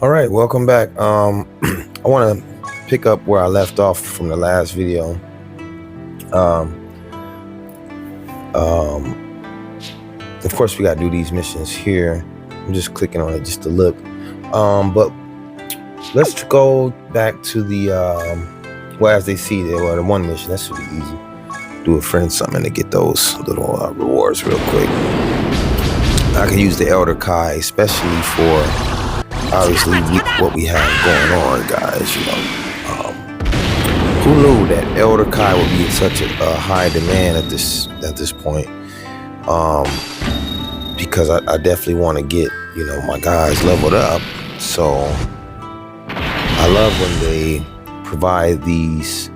All right, welcome back. I want to pick up where I left off from the last video. Of course, we got to do these missions here. I'm just clicking on it just to look. But let's go back to the well, as they see there, well, the one mission. That should be easy. Do a friend summon to get those little rewards real quick. I can use the Elder Kai, especially for obviously what we have going on, guys. You know, who knew that Elder Kai would be in such a high demand at this point? Because I definitely want to get, you know, my guys leveled up. So I love when they provide these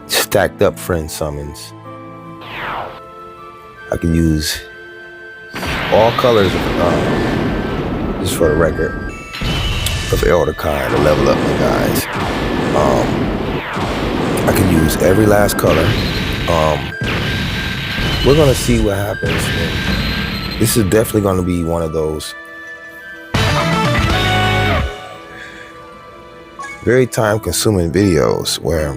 stacked up friend summons. I can use all colors of, just for the record, of Elder Kai to level up my guys. I can use every last color. We're gonna see what happens. This is definitely gonna be one of those very time-consuming videos where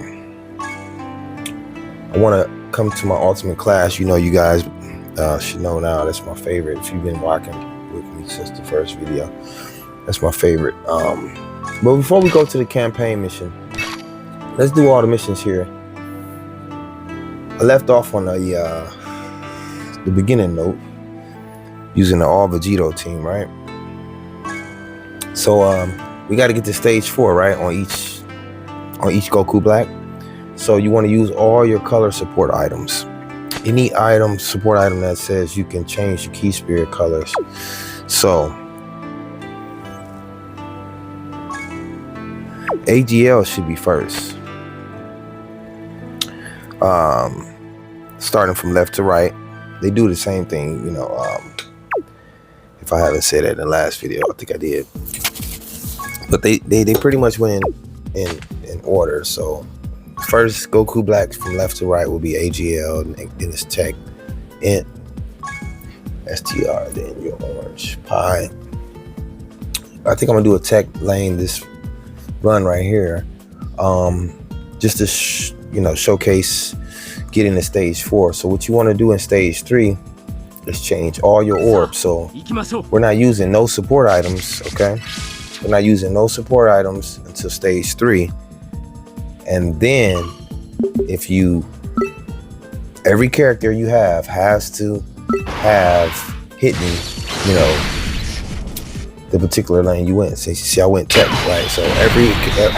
I want to come to my ultimate class. You know, you guys should know now that's my favorite. If you've been walking with me since the first video, that's my favorite. But before we go to the campaign mission, let's do all the missions here. I left off on the beginning note using the all Vegito team, right? So we got to get to stage 4, right? On each Goku Black. So you want to use all your color support items. Any item, support item that says you can change your key spirit colors. So AGL should be first. Starting from left to right. They do the same thing, you know. If I haven't said that in the last video, I think I did. But they pretty much went in order. So first, Goku Black from left to right will be AGL, and then it's Tech, Int, STR, then your orange pie. I think I'm gonna do a Tech lane this run right here, just to showcase getting to stage 4. So what you want to do in stage 3 is change all your orbs. So we're not using no support items, okay? We're not using no support items until stage 3. And then every character you have has to have hidden, you know, the particular lane you went. So see, I went Tech, right? So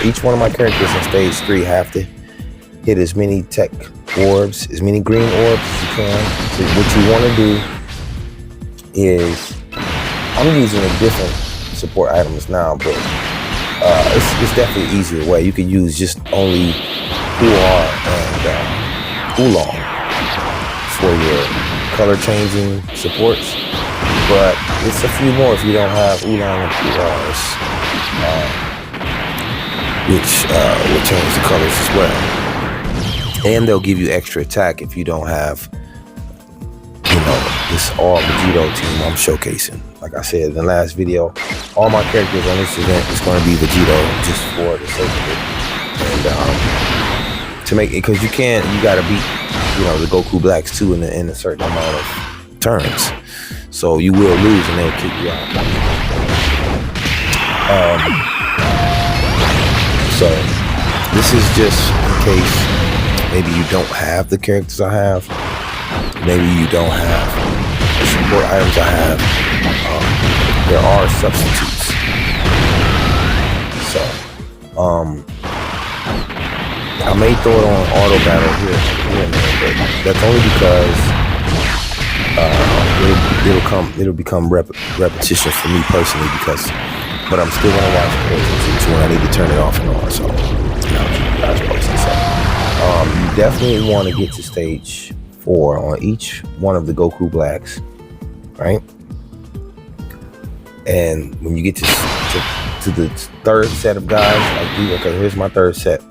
each one of my characters in stage 3 have to hit as many Tech orbs, as many green orbs as you can. So what you want to do is, I'm using a different support items now, but it's definitely an easier way. You can use just only Huar and Oolong for your color changing supports, but it's a few more if you don't have Oolong and Huars, which will change the colors as well. And they'll give you extra attack if you don't have, you know, this all Vegito team I'm showcasing. Like I said in the last video, all my characters on this event is going to be Vegito just for the sake of it. And to make it, because you got to beat, you know, the Goku Blacks too in a certain amount of turns. So you will lose and they'll kick you out. So this is just in case maybe you don't have the characters I have. Maybe you don't have the support items I have. There are substitutes. So, I may throw it on auto battle here and there, but that's only because it'll become repetition for me personally. But I'm still gonna watch it when I need to turn it off and on. So, you know, keep you guys posted. So, you definitely want to get to stage 4 on each one of the Goku Blacks, right? And when you get to the third set of guys, like okay, here's my third set.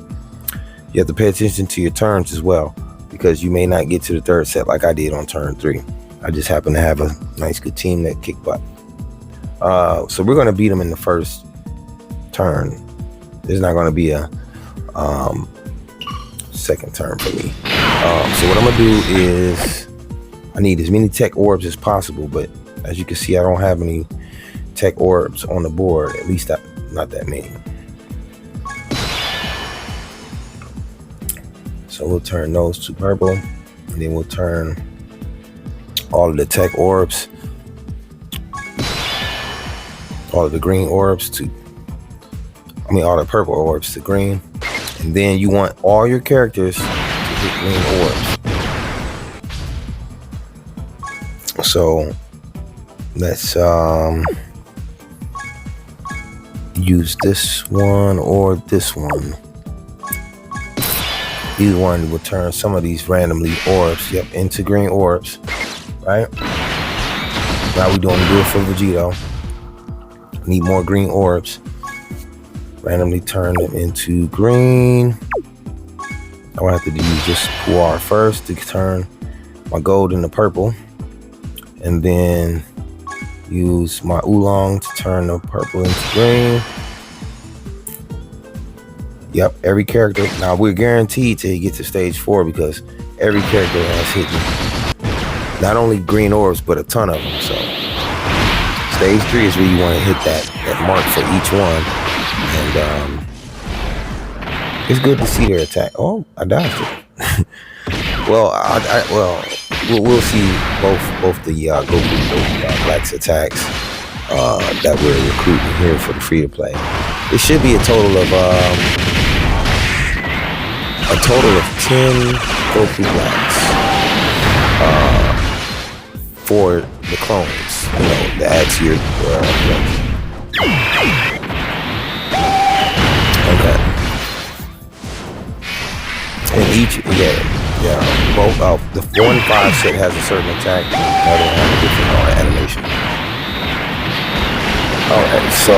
You have to pay attention to your turns as well, because you may not get to the third set like I did on turn 3. I just happen to have a nice good team that kicked butt. So we're gonna beat him in the first turn. There's not gonna be a second turn for me. So what I'm gonna do is I need as many tech orbs as possible, but as you can see, I don't have any tech orbs on the board, at least not that many. So we'll turn those to purple, and then we'll turn all of the tech orbs, all of the green orbs to, all the purple orbs to green. And then you want all your characters to hit green orbs. So let's use this one or this one. Either one will turn some of these randomly orbs, into green orbs, right? Now we're going to do it for Vegito. Need more green orbs. Randomly turn them into green. I will have to use this puar first to turn my gold into purple, and then use my oolong to turn the purple into green. Yep, every character. Now we're guaranteed to get to stage 4 because every character has hit not only green orbs but a ton of them. So stage 3 is where you want to hit that mark for each one, and it's good to see their attack. Oh, I dodged it. Well, we'll see both the Goku Black's attacks that we're recruiting here for the free to play. It should be a total of 10 Goku Blacks for the clones, to add to your okay. And each, both the 4 and 5 set has a certain attack, the other one has a different animation. Alright, so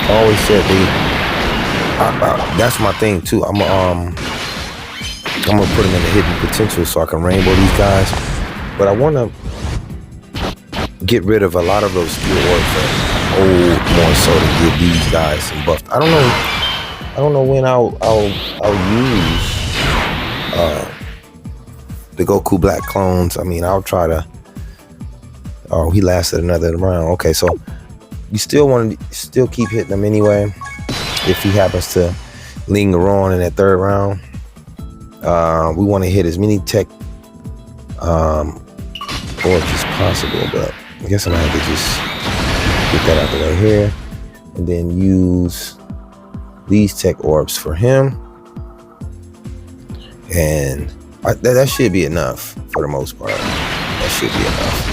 I always said that's my thing too. I'm gonna put them in the hidden potential so I can rainbow these guys, but I want to get rid of a lot of those skill orbs that old more so to give these guys some buff. I don't know when I'll use the Goku Black clones. I'll try to. Oh, he lasted another round. Okay, so you still want to keep hitting them anyway. If he happens to linger on in that third round, we want to hit as many tech orbs as possible. But I guess I'm gonna have to just get that out the way here, and then use these tech orbs for him, and that should be enough for the most part. That should be enough.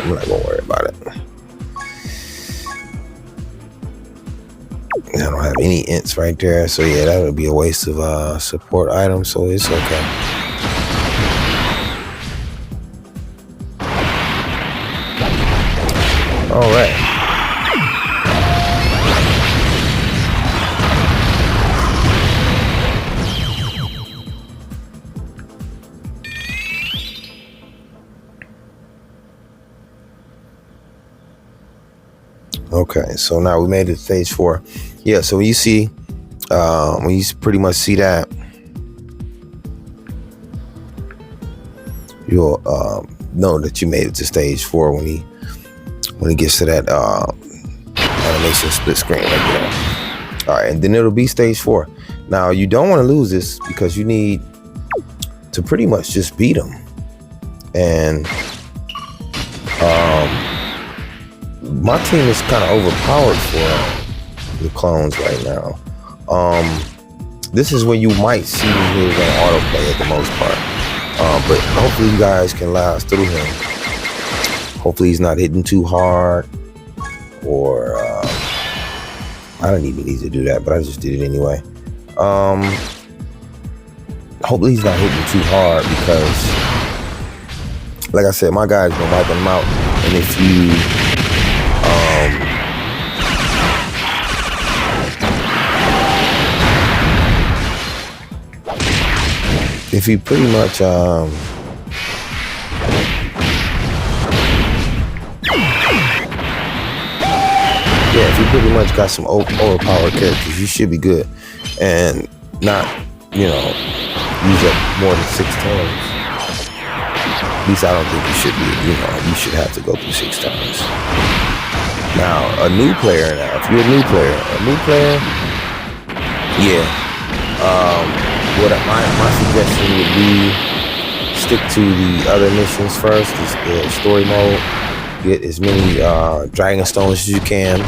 I'm not gonna worry about it. I don't have any ints right there, so yeah, that would be a waste of support items, so it's okay. All right. Okay, so now we made it to stage 4. Yeah, so when you pretty much see that, you'll know that you made it to stage 4 when he gets to that animation split screen right there. All right, and then it'll be stage 4. Now you don't want to lose this because you need to pretty much just beat him, and my team is kind of overpowered for the clones right now. This is when you might see his autoplay at the most part, but hopefully you guys can last through him. Hopefully he's not hitting too hard, or I don't even need to do that, but I just did it anyway. Hopefully he's not hitting too hard, because like I said, my guy's been wiping him out, and if you if you pretty much yeah, if you pretty much got some overpowered characters, you should be good, and not, you know, use up more than 6 times. At least I don't think you should be. You know, you should have to go through 6 times. Now, a new player. Now, if you're a new player, yeah. What my suggestion would be, stick to the other missions first. The story mode. Get as many Dragon Stones as you can,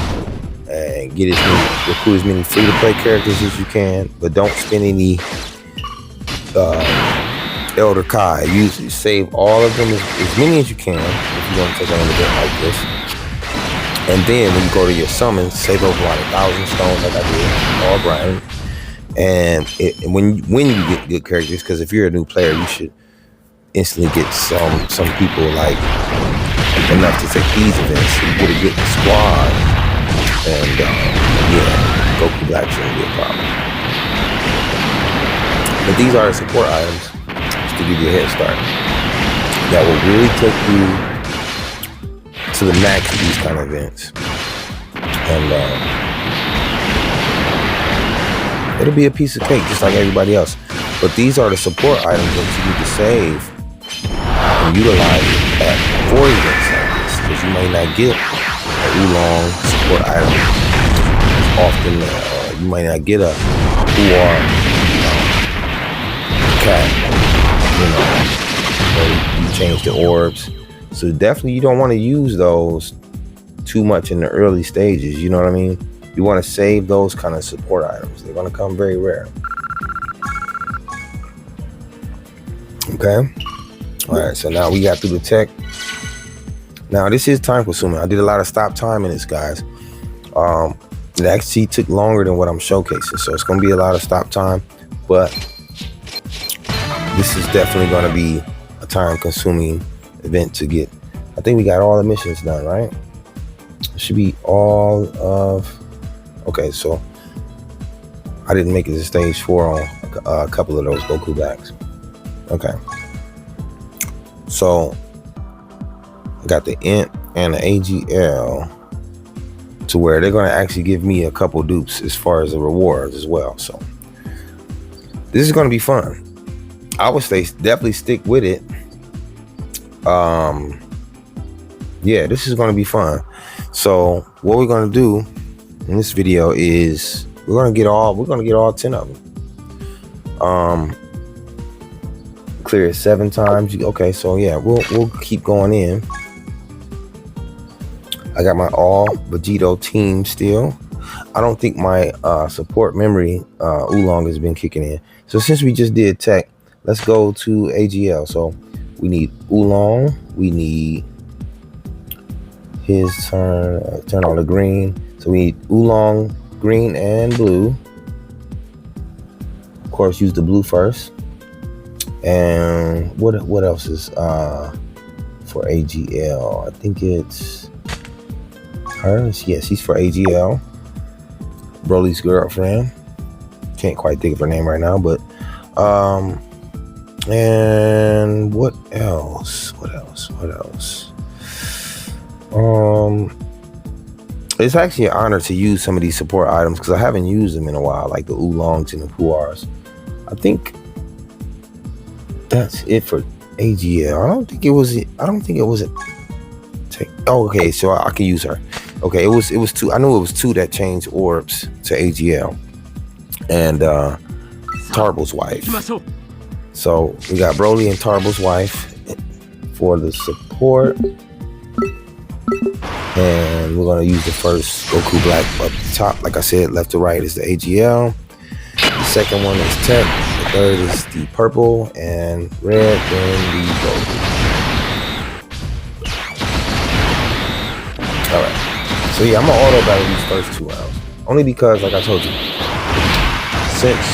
and recruit as many free-to-play characters as you can. But don't spend any Elder Kai. Save all of them, as many as you can, if you want to take on an event like this. And then when you go to your summons, save over like 1,000 stones, like I did, all grind. And when you get good characters, because if you're a new player, you should instantly get some people like enough to take these events. So you get a good squad, and yeah, Goku Black shouldn't be a problem. But these are the support items just to give you a head start. That will really take you to the max of these kind of events, and it'll be a piece of cake just like everybody else. But these are the support items that you need to save and utilize for events like this, because you may not get an oolong support item often. You might not get a cat, you know, or you change the orbs. So definitely you don't want to use those too much in the early stages, you know what I mean? You want to save those kind of support items. They're going to come very rare. Okay. All right. So now we got through the tech. Now this is time consuming. I did a lot of stop time in this, guys. It actually took longer than what I'm showcasing. So it's going to be a lot of stop time. But this is definitely going to be a time consuming event to get. I think we got all the missions done, right? It should be all of. Okay, so I didn't make it to stage 4 on a couple of those Goku Blacks. Okay, so I got the Int and the AGL to where they're going to actually give me a couple dupes as far as the rewards as well. So this is going to be fun. I would say definitely stick with it. Yeah, this is going to be fun. So what we're going to do in this video is we're gonna get all 10 of them. Clear it 7 times. Okay, so yeah, we'll keep going in. I got my all Vegito team still. I don't think my support memory oolong has been kicking in. So since we just did tech, let's go to AGL. So we need oolong. We need his turn on the green. So we need oolong, green, and blue. Of course, use the blue first. And what else is for AGL? I think it's hers. Yes, he's for AGL. Broly's girlfriend. Can't quite think of her name right now, but and what else? It's actually an honor to use some of these support items because I haven't used them in a while, like the oolongs and the puars. I think that's it for AGL. I don't think it was. Oh, okay, so I can use her. Okay, it was 2. I knew it was 2 that changed orbs to AGL, and Tarble's wife. So we got Broly and Tarble's wife for the support. And we're going to use the first Goku Black up the top. Like I said, left to right is the AGL. The second one is Tech. The third is the purple and red, then the gold. Alright. So yeah, I'm going to auto battle these first 2 rounds. Only because, like I told you, since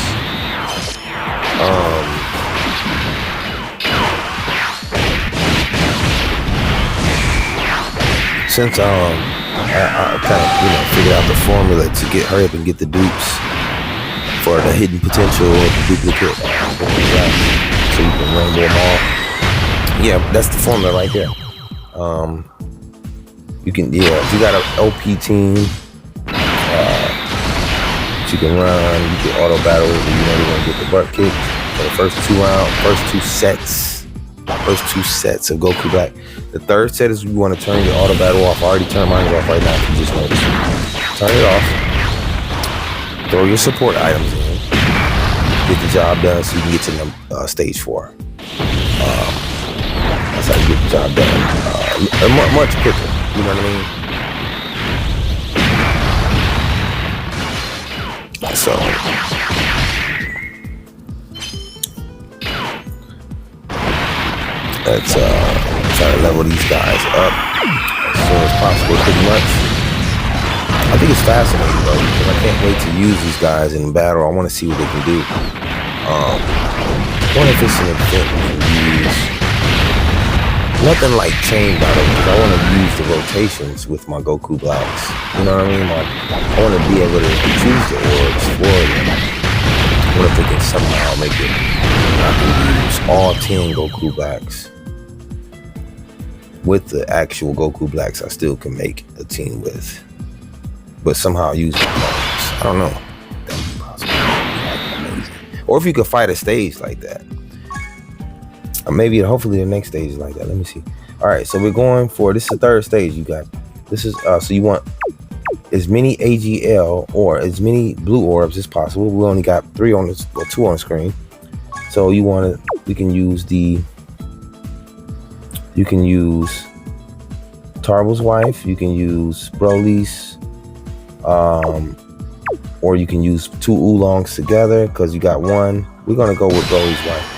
I kind of figured out the formula to hurry up and get the dupes for the hidden potential of the duplicate. can rainbow them all. Yeah, that's the formula right there. You can, yeah, if you got an OP team, you can run, you can auto battle, you know you're gonna get the butt kicked for the first two sets of Goku Black. The third set is you want to turn your auto battle off. I already turned mine off right now. If you just noticed. Turn it off. Throw your support items in. Get the job done so you can get to stage 4. That's how you get the job done. Much quicker. You know what I mean? So let's try to level these guys up as soon as possible, pretty much. I think it's fascinating though, because I can't wait to use these guys in battle. I want to see what they can do. I wonder if it's an event we can use. Nothing like chain battle, because I want to use the rotations with my Goku Blacks. You know what I mean? Like, I want to be able to choose the orbs for them. What if they can somehow make it? I can use all 10 Goku Blacks. With the actual Goku Blacks, I still can make a team with. But somehow use my cards. I don't know. That would be possible. Amazing. Or if you could fight a stage like that. Maybe, hopefully the next stage is like that. Let me see. All right, so we're going for, this is the third stage you got. This is, so you want as many AGL or as many blue orbs as possible. We only got 3 on this, or 2 on the screen. So you want to, we can use the, you can use Tarbo's wife, you can use Broly's, or you can use 2 oolongs together because you got 1. We're gonna go with Broly's wife.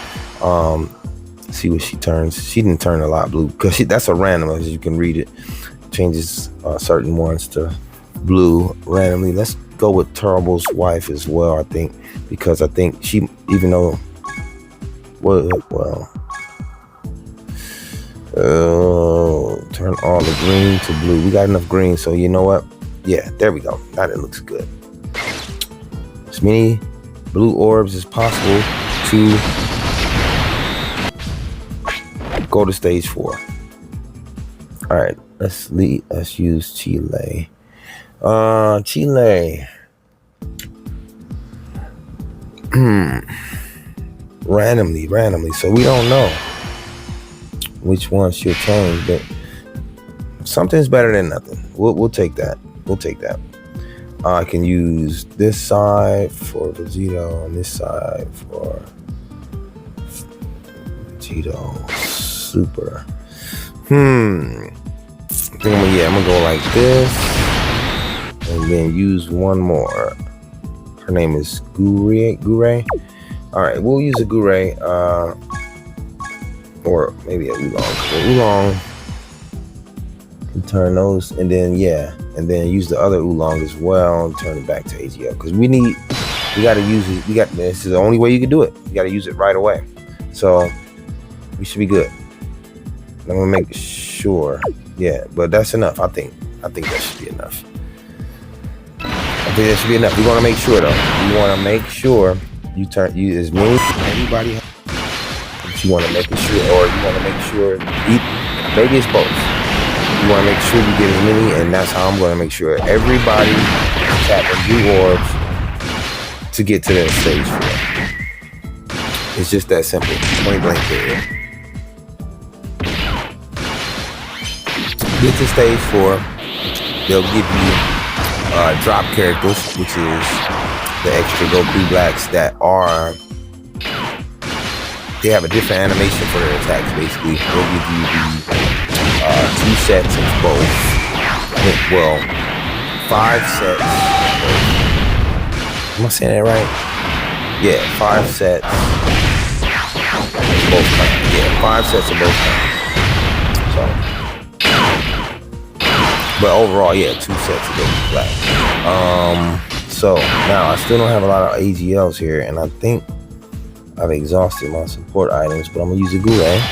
See what she turns. She didn't turn a lot blue because that's a random, as you can read it. Changes certain ones to blue randomly. Let's go with Tarbo's wife as well, I think, because I think she, even though, well, turn all the green to blue. We got enough green, so you know what? Yeah, there we go. Now that looks good. As many blue orbs as possible to go to stage 4. All right, let's use Chile. Chile. randomly. So we don't know which one she'll change, but something's better than nothing. We'll take that. I can use this side for Vegito and this side for Vegito Super. I'm gonna go like this and then use one more. Her name is Gure. All right, we'll use a Gure, or maybe a Oolong. Oolong can turn those, and then use the other Oolong as well and turn it back to AGL, because we gotta use it. This is the only way you can do it. You gotta use it right away. So we should be good. I'm gonna make sure. Yeah, but that's enough. I think that should be enough. We want to make sure though. You want to make sure you as many everybody. You want to make sure, or you want to make sure. Maybe it's both. You want to make sure you get as many, and that's how I'm going to make sure everybody tapping blue orbs to get to that stage 4. It's just that simple. Point blank period. Get to stage 4. They'll give you drop characters, which is the extra Goku Blacks that they have a different animation for their attacks. Basically, they'll give you the 2 sets of both. Well, 5 sets. Am I saying that right? Yeah, 5 sets. Both kinds. Yeah, 5 sets of both kinds. So, but overall, yeah, 2 sets of Goku Black. So now I still don't have a lot of AGLs here, and I think I've exhausted my support items, but I'm gonna use a Gure,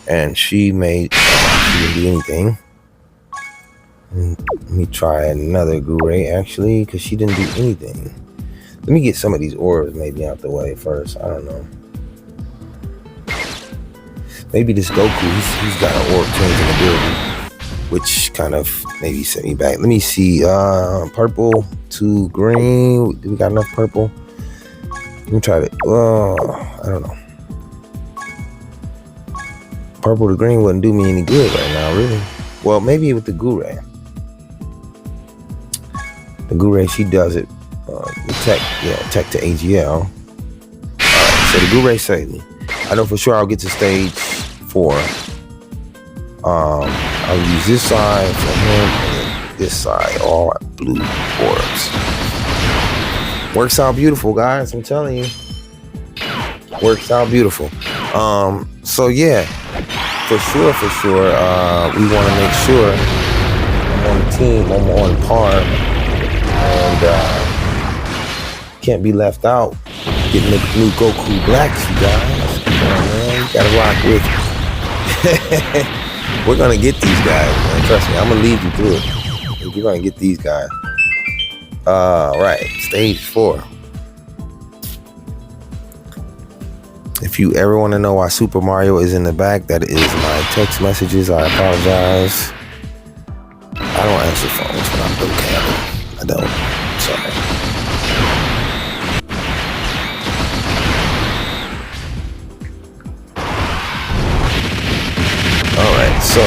and she didn't do anything. Let me try another Gure actually, because she didn't do anything. Let me get some of these orbs maybe out the way first. I don't know. Maybe this Goku, he's got an orb change in the building, which kind of maybe sent me back. Let me see. Purple to green. Do we got enough purple? Let me try it. I don't know. Purple to green wouldn't do me any good right now, really. Well, maybe with the Gure. The Gure, she does it. Tech to AGL. Alright, so the Gure saved me. I know for sure I'll get to stage 4. I'll use this side for him and this side, all blue orbs. Works out beautiful, guys. I'm telling you. Works out beautiful. So yeah, for sure. We want to make sure I'm on the team. I'm on par, and can't be left out. Getting the new Goku Black, you guys. Come on, man. You gotta rock with it. We're gonna get these guys, man. Trust me, I'm gonna lead you through it. You're gonna get these guys. Right, stage 4. If you ever want to know why Super Mario is in the back, that is my text messages. I apologize. I don't answer phones when I'm Dokkan. I don't. I'm sorry. All right, so.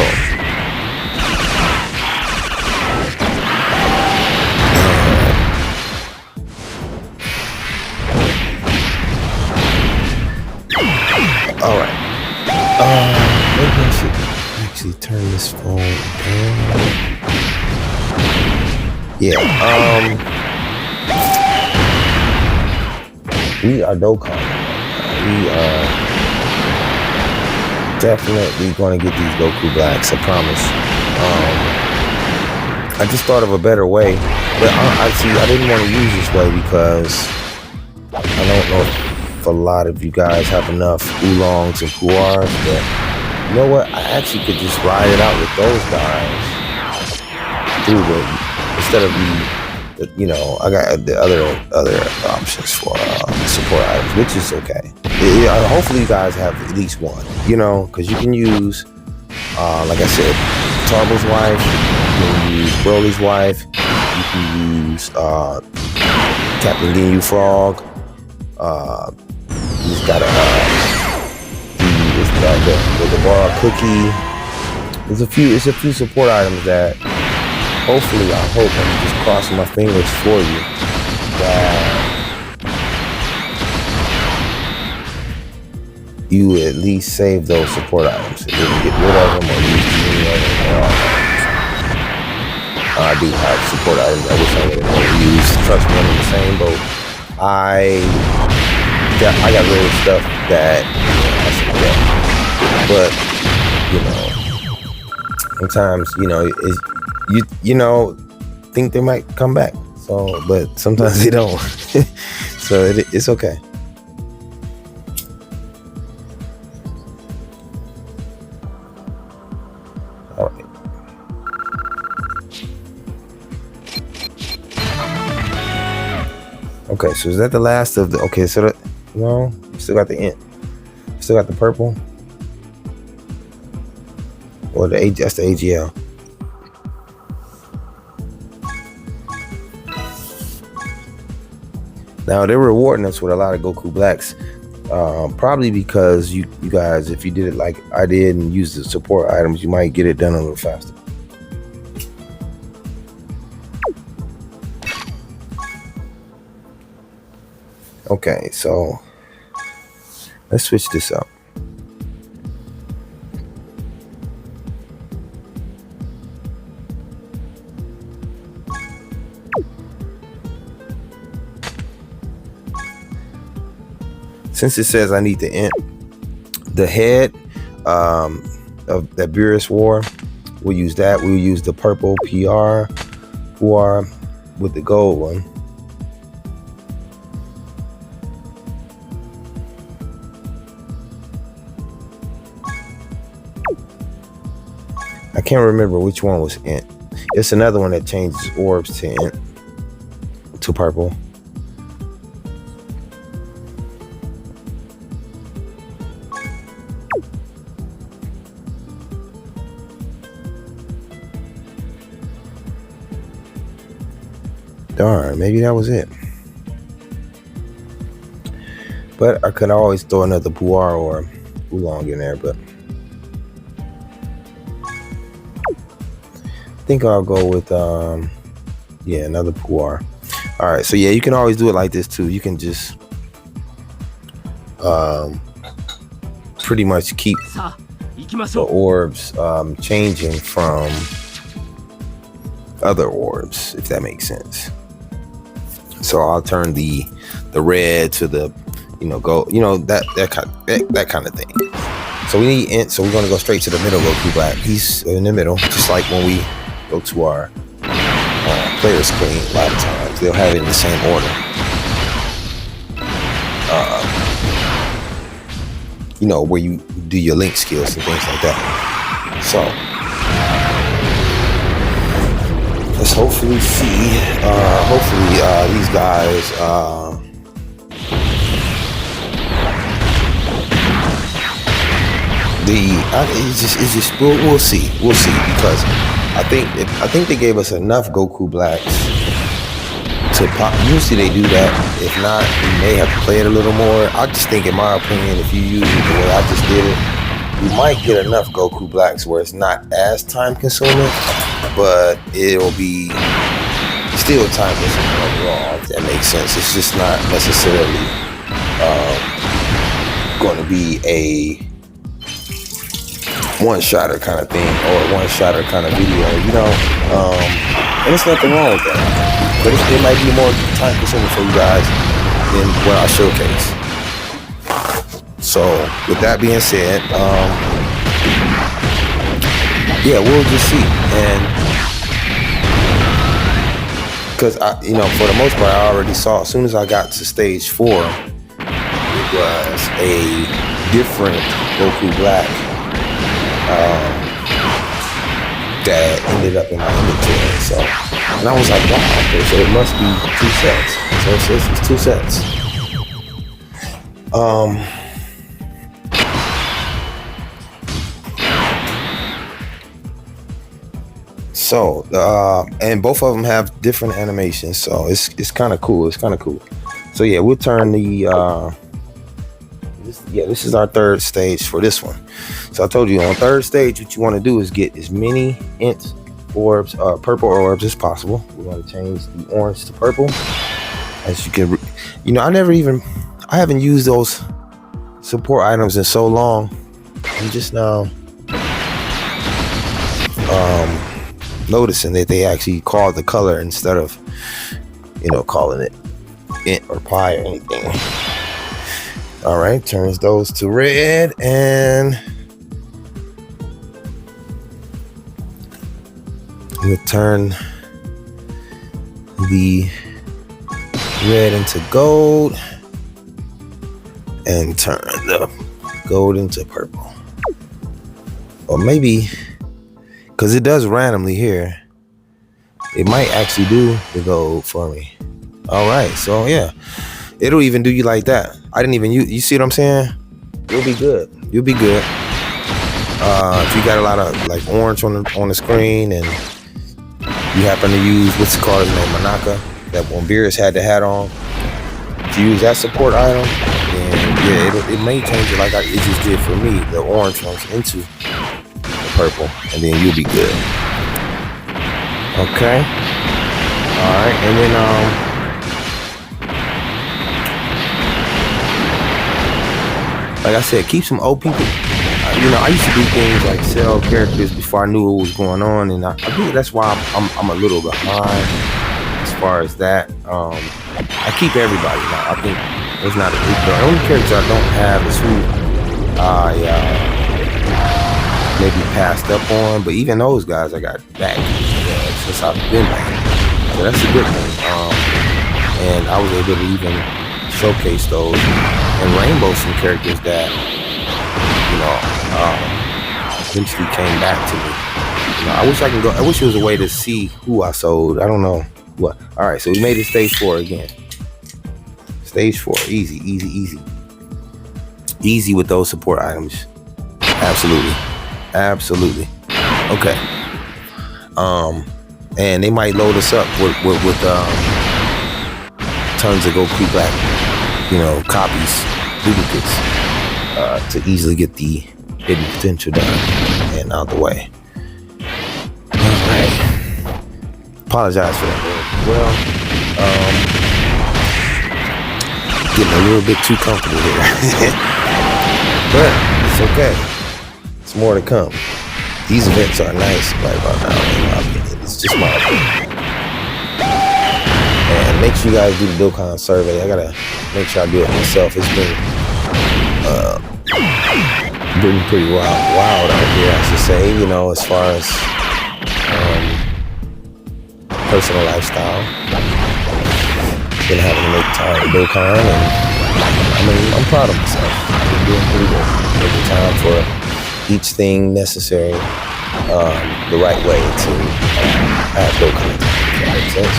All right. Maybe I should actually turn this phone down. Yeah. We are Dokkan. We are definitely going to get these Goku Blacks. I promise. I just thought of a better way, but I didn't want to use this way because I don't know if a lot of you guys have enough oolongs and puars, but you know what? I actually could just ride it out with those guys through instead of I got the other options for support items, which is okay. Hopefully you guys have at least one, because you can use, like I said, Tarble's wife, you can use Broly's wife, you can use Captain Ginyu Frog. He's got the bar cookie. It's a few support items that hopefully, I hope, I'm just crossing my fingers for you, that you at least save those support items and didn't get rid of them or use any of them. I do have support items I wish I would have used. Trust me, I'm in the same boat. I got rid of stuff that I should get. But sometimes think they might come back. So, but sometimes they don't. So it's okay. All right. Okay, so is that the last of the? Okay, so no, still got the int, still got the purple, or that's the AGL. Now they're rewarding us with a lot of Goku Blacks, probably because you guys, if you did it like I did and used the support items, you might get it done a little faster. Okay, so let's switch this up. Since it says I need the head of that Beerus War, we'll use that. We'll use the purple PR with the gold one. I can't remember which one was int. It's another one that changes orbs to int, to purple. Darn, maybe that was it. But I could always throw another Puar or Oolong in there, but I think I'll go with yeah, another Puar. All right, so yeah, you can always do it like this too. You can just pretty much keep the orbs changing from other orbs, if that makes sense. So I'll turn the red to the go, that kind of thing. So we need int, so we're gonna go straight to the middle Goku Black. He's in the middle, just like when we go to our player screen. A lot of times they'll have it in the same order. Where you do your link skills and things like that. So let's hopefully see. These guys. We'll see because I think they gave us enough Goku Blacks to pop. Usually they do that. If not, you may have to play it a little more. I just think, in my opinion, if you use it the way I just did it, you might get enough Goku Blacks where it's not as time consuming, but it'll be still time consuming overall, if that makes sense. It's just not necessarily going to be a one-shotter kind of thing or a one-shotter kind of video, and there's nothing wrong with that. But it might be more time consuming for you guys than what I showcase. So with that being said, yeah, we'll just see. And because for the most part, I already saw, as soon as I got to stage 4, it was a different Goku Black that ended up in my inventory. So, and I was like, wow, okay, so it must be 2 sets. So it's 2 sets. So and both of them have different animations, so it's kind of cool. So yeah, we'll turn the this is our 3rd stage for this one. So I told you, on 3rd stage, what you want to do is get as many int orbs, purple orbs as possible. We want to change the orange to purple. As you can, I haven't used those support items in so long. I'm just now noticing that they actually call the color instead of calling it int or pi or anything. All right, turns those to red, and we'll turn the red into gold and turn the gold into purple. Or maybe, because it does randomly here, it might actually do the gold for me. All right, so yeah, it'll even do you like that. I didn't even you see what I'm saying? You'll be good. If you got a lot of like orange on the screen, and you happen to use, what's the called, his name, Manaka, that when Beerus had the hat on, if you use that support item, then yeah, it may change it like it just did for me, the orange ones into the purple, and then you'll be good. Okay. All right, and then like I said, keep some OP. I used to do things like sell characters before I knew what was going on, and I think that's why I'm a little behind as far as that. I keep everybody now. I think there's not the only character I don't have is who I maybe passed up on, but even those guys I got back since I've been back. So that's a good thing. And I was able to even showcase those and rainbow some characters that eventually came back to me. I wish I wish there was a way to see who I sold. I don't know what. All right, so we made it stage 4 again. Stage 4, easy with those support items. Absolutely. Okay. And they might load us up with tons of Goku Black, copies, duplicates, to easily get the hidden potential done and out the way. Alright. Apologize for that. Well, getting a little bit too comfortable here. But it's okay. It's more to come. These events are nice right about now, in my opinion. It's just my opinion. And make sure you guys do the Dokkan survey. I gotta make sure I do it myself. It's been pretty wild out here, I should say, as far as personal lifestyle. Been having to make time to Dokkan, and I'm proud of myself. I've been doing pretty good. Making time for each thing necessary, the right way to have Dokkan. If that makes sense.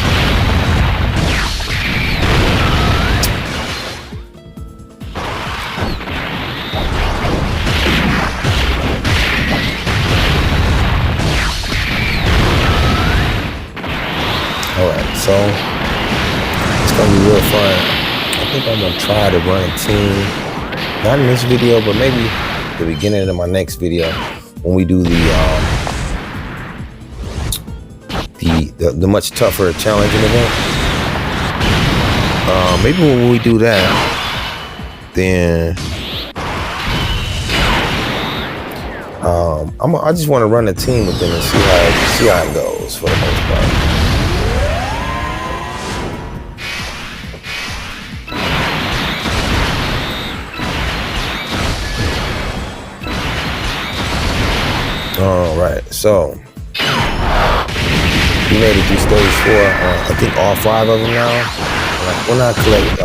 Alright, so it's gonna be real fun. I think I'm gonna try to run a team, not in this video, but maybe the beginning of my next video when we do the much tougher challenging event. Maybe when we do that, then I just want to run a team with them and see how it goes for the most part. All right, so we made it through stage 4. I think all 5 of them now. When I collect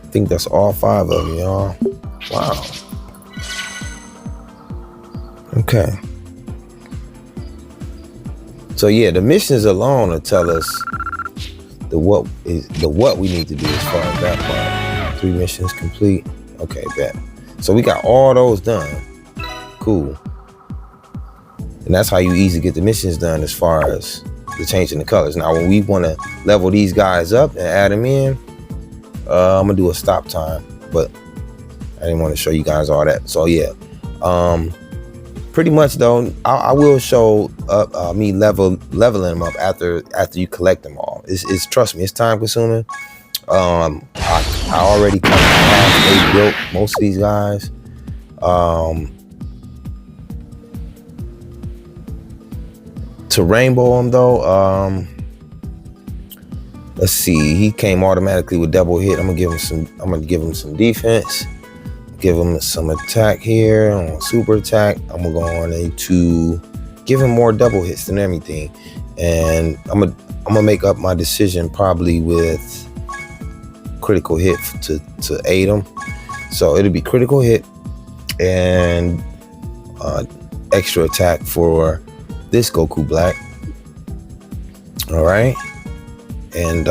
I think that's all 5 of them, y'all. Wow. Okay. So yeah, the missions alone will tell us the what we need to do as far as that part. 3 missions complete. Okay, bet. So we got all those done. Cool. And that's how you easily get the missions done as far as the changing the colors. Now, when we want to level these guys up and add them in, I'm gonna do a stop time, but I didn't want to show you guys all that. So yeah, pretty much though, I will show me leveling them up after you collect them all. It's trust me, it's time consuming. I already kind of have built most of these guys. To rainbow them though, let's see. He came automatically with double hit. I'm gonna give him some defense. Give him some attack here on super attack. I'm gonna go on to give him more double hits than everything, and I'm gonna make up my decision probably with critical hit to aid him. So it'll be critical hit and extra attack for this Goku Black. All right, and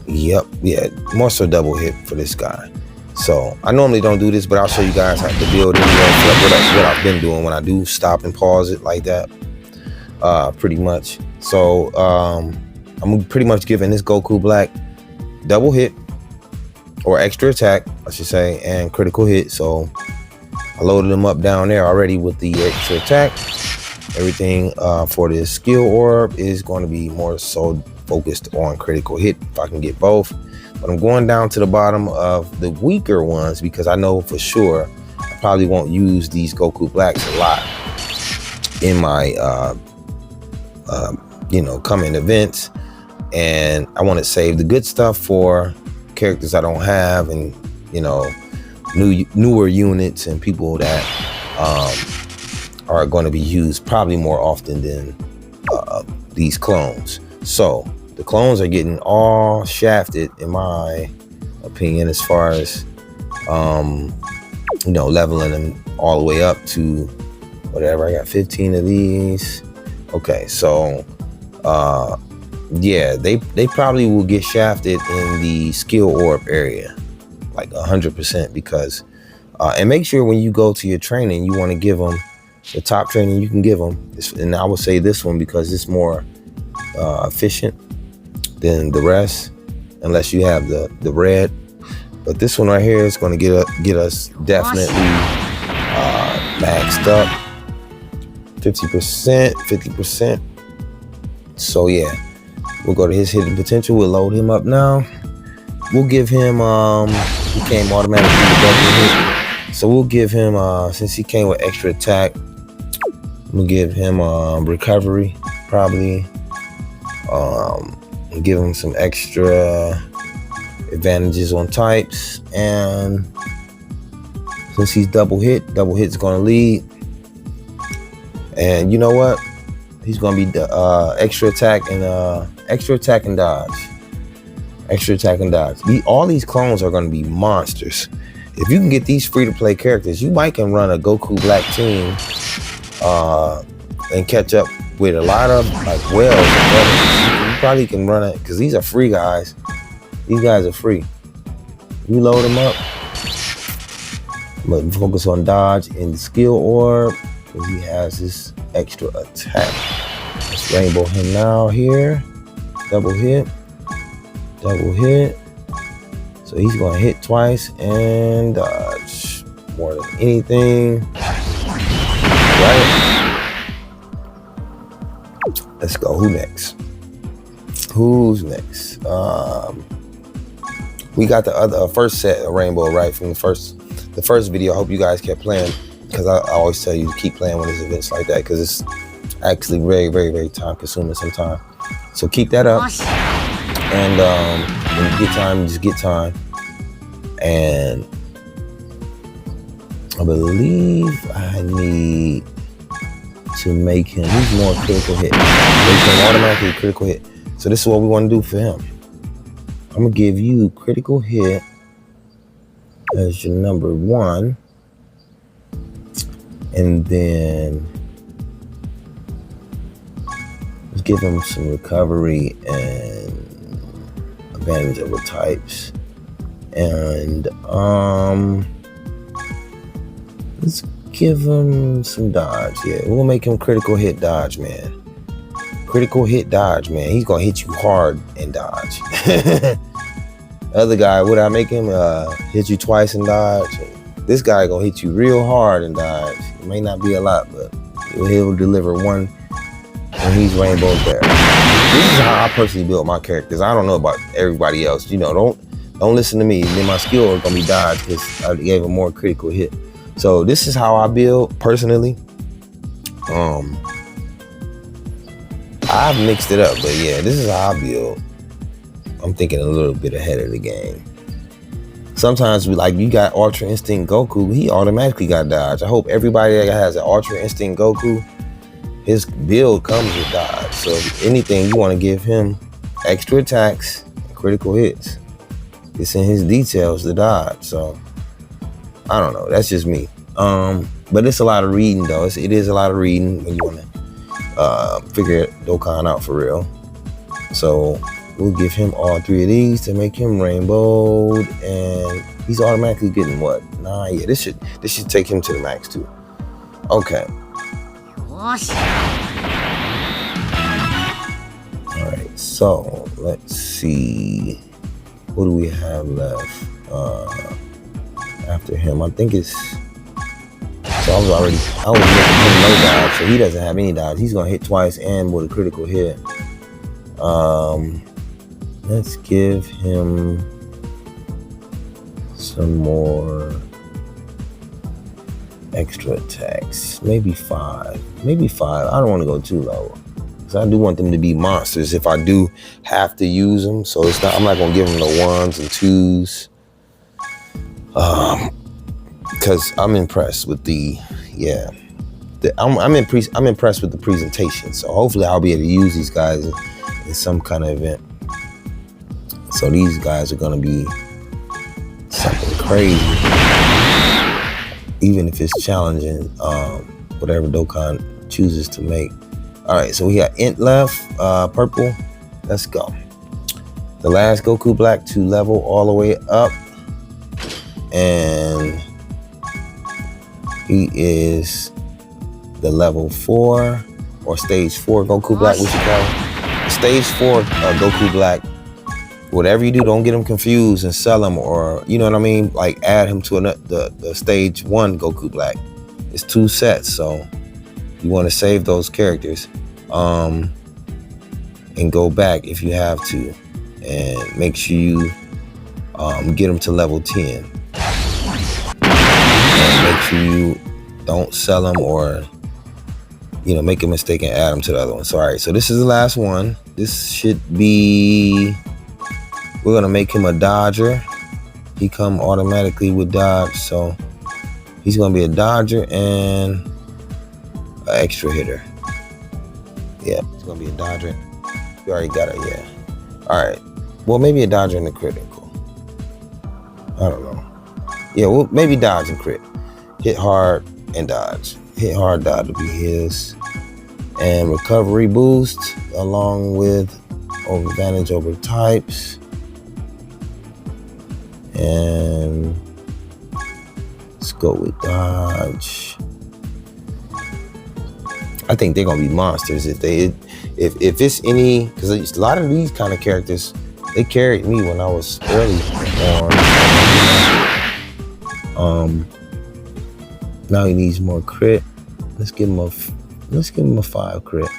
yep, yeah, more so double hit for this guy. So I normally don't do this, but I'll show you guys how to build it. What I've been doing when I do stop and pause it like that. Pretty much. So I'm pretty much giving this Goku Black double hit or extra attack, I should say, and critical hit. So I loaded them up down there already with the extra attack. Everything for this skill orb is going to be more so focused on critical hit if I can get both. But I'm going down to the bottom of the weaker ones because I know for sure I probably won't use these Goku Blacks a lot in my coming events, and I want to save the good stuff for characters I don't have, and newer units and people that are going to be used probably more often than these clones. So the clones are getting all shafted in my opinion as far as leveling them all the way up to whatever. I got 15 of these. Okay, so yeah, they probably will get shafted in the skill orb area like 100% because And make sure when you go to your training, you want to give them the top training you can give them. And I would say this one because it's more efficient than the rest, unless you have the red. But this one right here is going to get us definitely maxed up. 50%, 50%. So yeah, we'll go to his hidden potential. We'll load him up now. We'll give him he came automatically with double hit. So we'll give him since he came with extra attack, we'll give him recovery probably. We'll give him some extra advantages on types, and since he's double hit's gonna lead. And you know what? He's gonna be extra attack and dodge. Extra attack and dodge. All these clones are gonna be monsters. If you can get these free-to-play characters, you might can run a Goku Black team and catch up with a lot of like whales. You probably can run it because these are free guys. These guys are free. You load them up, but focus on dodge and skill orb because he has this extra attack. Let's rainbow him now here. Double hit. Double hit. So he's going to hit twice and dodge more than anything. Right. Let's go. Who next? Who's next? We got the other first set of rainbow right from the first video. I hope you guys kept playing because I always tell you to keep playing when there's events like that because it's actually very, very, very time consuming sometimes. So keep that up. And when you get time, just get time. And I believe I need to make him, he's more critical hit. Make him automatically critical hit. So this is what we want to do for him. I'm gonna give you critical hit as your number 1. And then let's give him some recovery and advantage over types. And let's give him some dodge. Yeah, we'll make him critical hit dodge, man. Critical hit dodge, man. He's gonna hit you hard and dodge. Other guy, would I make him hit you twice and dodge? This guy gonna hit you real hard and dodge. It may not be a lot, but he'll deliver one when he's rainbowed there. This is how I personally built my characters. I don't know about everybody else. You know, don't listen to me. Then my skill is gonna be dodge because I gave him more critical hit. So this is how I build personally. I've mixed it up, but yeah, this is how I build. I'm thinking a little bit ahead of the game. Sometimes you got Ultra Instinct Goku, he automatically got dodge. I hope everybody that has an Ultra Instinct Goku, his build comes with dodge. So if anything, you want to give him extra attacks and critical hits. It's in his details to dodge. So I don't know. That's just me. But it's a lot of reading though. It is a lot of reading when you want to figure Dokkan out for real. So we'll give him all 3 of these to make him rainbowed, and he's automatically getting what? 9. Yeah, this should take him to the max too. Okay. All right. So let's see. What do we have left after him? I think it's. So I was making him no dodge, so he doesn't have any dodge. He's gonna hit twice and with a critical hit. Let's give him some more extra attacks. Maybe 5. Maybe 5. I don't want to go too low because I do want them to be monsters if I do have to use them. So it's not. I'm not gonna give them the 1s and 2s. Because I'm impressed with I'm impressed with the presentation. So hopefully I'll be able to use these guys in some kind of event. So these guys are gonna be something crazy, even if it's challenging. Whatever Dokkan chooses to make. All right, so we got Int left, purple. Let's go. The last Goku Black to level all the way up, and He is the level 4 or stage 4 Goku Black, what you call it. Stage 4 Goku Black. Whatever you do, don't get him confused and sell him, or you know what I mean, like add him to the stage 1 Goku Black. It's 2 sets, so you want to save those characters and go back if you have to, and make sure you get them to level 10, and make sure you don't sell them or make a mistake and add them to the other one. So all right, so this is the last one. This should be, we're gonna make him a dodger. He come automatically with dodge, so he's gonna be a dodger and an extra hitter. Yeah, he's gonna be a dodger. You already got it, yeah. All right, well, maybe a dodger and a critical. I don't know. Yeah, well, maybe dodge and crit. Hit hard and dodge. Hit hard, dodge will be his. And recovery boost along with advantage over types. And let's go with dodge. I think they're gonna be monsters if it's any, because a lot of these kind of characters, they carried me when I was early on. Now he needs more crit. Let's give him a 5 crit.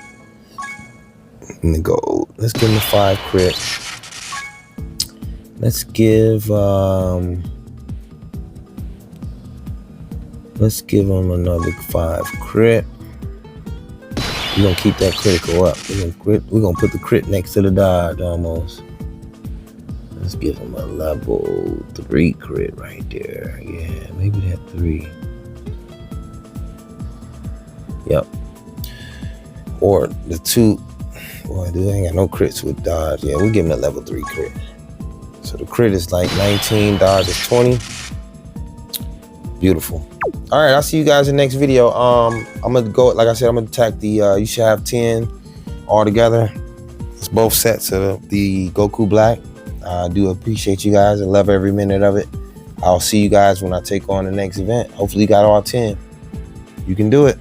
In the gold. Let's give him a 5 crit. Let's give him another 5 crit. We're gonna keep that critical up. We're gonna put the crit next to the dodge almost. Let's give him a level 3 crit right there. Yeah, maybe that 3. Yep. Or the 2. Boy, dude, I ain't got no crits with dodge. Yeah, we'll give him a level 3 crit. So the crit is like 19, dodge is 20. Beautiful. All right, I'll see you guys in the next video. I'm gonna go, like I said, I'm gonna attack the, you should have 10 all together. It's both sets of the Goku Black. I do appreciate you guys. I love every minute of it. I'll see you guys when I take on the next event. Hopefully you got all 10. You can do it.